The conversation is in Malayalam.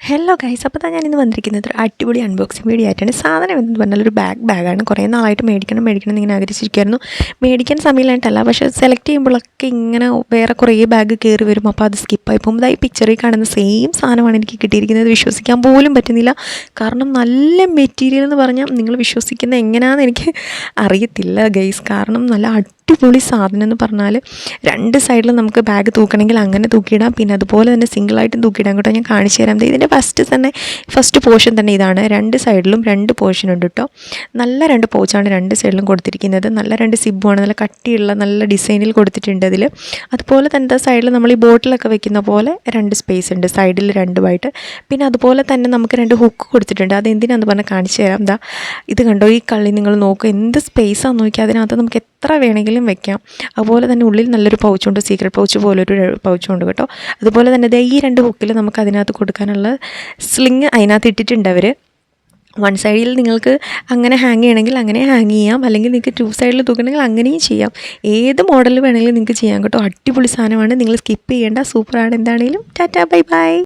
ഹലോ ഗൈസ്, അപ്പോൾ ഞാൻ ഇന്ന് വന്നിരിക്കുന്നത് ഒരു അടിപൊളി അൺബോക്സിങ് വീഡിയോ ആയിട്ടാണ്. സാധനം എന്ന് പറഞ്ഞാൽ ഒരു ബാഗാണ്. കുറേ നാളായിട്ട് മേടിക്കണം എന്ന് ഇങ്ങനെ ആഗ്രഹിച്ചിരിക്കുമായിരുന്നു. മേടിക്കാൻ സമയമായിട്ടല്ല, പക്ഷേ സെലക്ട് ചെയ്യുമ്പോഴൊക്കെ ഇങ്ങനെ വേറെ കുറേ ബാഗ് കയറി വരും. അപ്പോൾ അത് സ്കിപ്പായി പോകുമ്പോൾ ഈ പിക്ചറിൽ കാണുന്ന സെയിം സാധനമാണ് എനിക്ക് കിട്ടിയിരിക്കുന്നത്. വിശ്വസിക്കാൻ പോലും പറ്റുന്നില്ല. കാരണം നല്ല മെറ്റീരിയൽ എന്ന് പറഞ്ഞാൽ നിങ്ങൾ വിശ്വസിക്കുന്നത് എങ്ങനെയാണെന്ന് എനിക്ക് അറിയത്തില്ല ഗൈസ്. കാരണം നല്ല അടിപൊളി സാധനം എന്ന് പറഞ്ഞാൽ രണ്ട് സൈഡിലും നമുക്ക് ബാഗ് തൂക്കണമെങ്കിൽ അങ്ങനെ തൂക്കിയിടാം. പിന്നെ അതുപോലെ തന്നെ സിംഗിളായിട്ടും തൂക്കിയിടാം കേട്ടോ. ഞാൻ കാണിച്ചു തരാം. ഇതിൻ്റെ ഫസ്റ്റ് പോർഷൻ തന്നെ ഇതാണ്. രണ്ട് സൈഡിലും രണ്ട് പോർഷൻ ഉണ്ട് കേട്ടോ. നല്ല രണ്ട് പൗച്ചാണ് രണ്ട് സൈഡിലും കൊടുത്തിരിക്കുന്നത്. നല്ല രണ്ട് സിബ്ബുമാണ്. നല്ല കട്ടിയുള്ള നല്ല ഡിസൈനിൽ കൊടുത്തിട്ടുണ്ട് അതിൽ. അതുപോലെ തന്നെ സൈഡിൽ നമ്മൾ ഈ ബോട്ടിലൊക്കെ വെക്കുന്ന പോലെ രണ്ട് സ്പേസ് ഉണ്ട് സൈഡിൽ രണ്ടുമായിട്ട്. പിന്നെ അതുപോലെ തന്നെ നമുക്ക് രണ്ട് ഹുക്ക് കൊടുത്തിട്ടുണ്ട്. അതെന്തിനാന്ന് പറഞ്ഞാൽ കാണിച്ചു തരാം. ഇത് കണ്ടോ, ഈ കള്ളി നിങ്ങൾ നോക്കുക, എന്ത് സ്പേസാണെന്ന് നോക്കിയാൽ അതിനകത്ത് നമുക്ക് എത്ര വേണമെങ്കിലും വെക്കാം. അതുപോലെ തന്നെ ഉള്ളിൽ നല്ലൊരു പൗച്ചുണ്ട്, സീക്രട്ട് പൗച്ച് പോലൊരു പൗച്ചുണ്ട് കേട്ടോ. അതുപോലെ തന്നെ ഈ രണ്ട് ഹുക്കിൽ നമുക്ക് അതിനകത്ത് കൊടുക്കാനുള്ള സ്ലിങ് അതിനകത്ത് ഇട്ടിട്ടുണ്ട് അവർ. വൺ സൈഡിൽ നിങ്ങൾക്ക് അങ്ങനെ ഹാങ് ചെയ്യണമെങ്കിൽ അങ്ങനെ ഹാങ് ചെയ്യാം, അല്ലെങ്കിൽ നിങ്ങൾക്ക് ടു സൈഡിൽ തൂക്കണമെങ്കിൽ അങ്ങനെയും ചെയ്യാം. ഏത് മോഡൽ വേണമെങ്കിലും നിങ്ങൾക്ക് ചെയ്യാം കേട്ടോ. അടിപൊളി സാധനമാണ്, നിങ്ങൾ സ്കിപ്പ് ചെയ്യേണ്ട, സൂപ്പറാണ്. എന്താണെങ്കിലും ടാറ്റാ ബൈ ബൈ.